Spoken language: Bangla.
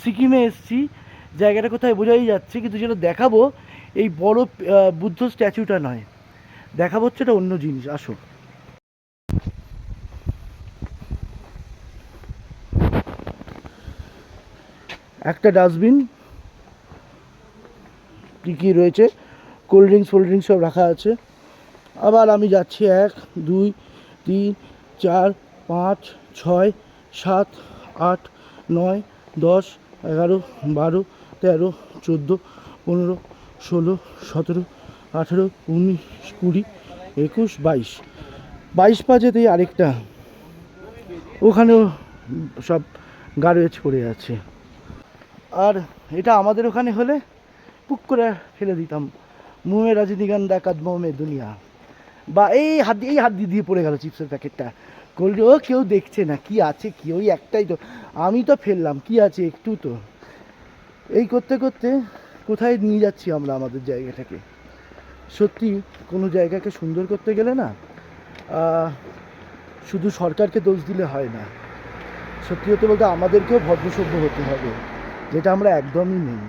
সিকিমে এসেছি, জায়গাটা কোথায় বোঝাই যাচ্ছে, কিন্তু যেটা দেখাবো এই বড় বুদ্ধ স্ট্যাচুটা নয়, দেখাবো হচ্ছে এটা অন্য জিনিস। আসো। একটা ডাস্টবিন, কী কী রয়েছে, কোল্ড ড্রিঙ্কস সব রাখা আছে। আবার আমি যাচ্ছি 1 2 3 4 5 6 7 8 9 10 11 12 13 14 15 16 17 18 19 20 21 22 22 পাজেতেই আরেকটা, ওখানেও সব গার্বেজ পড়ে আছে। আর এটা আমাদের ওখানে হলে পুক করে ফেলে দিতাম, মুহে রজনীগন্ধা কদমোं में দুনিয়া, বা এই হাত দিয়ে পড়ে গেল চিপসের প্যাকেটটা। কোল্ড ও কেউ দেখছে না, কি আছে কি, ওই একটাই তো, আমি তো ফেললাম, কি আছে একটু তো। এই করতে করতে কোথায় নিয়ে যাচ্ছি আমরা আমাদের জায়গাটাকে। সত্যি কোনো জায়গাকে সুন্দর করতে গেলে না শুধু সরকারকে দোষ দিলে হয় না, সত্যি হতে বলতে আমাদেরকেও ভদ্রসভ্য হতে হবে, যেটা আমরা একদমই নেই।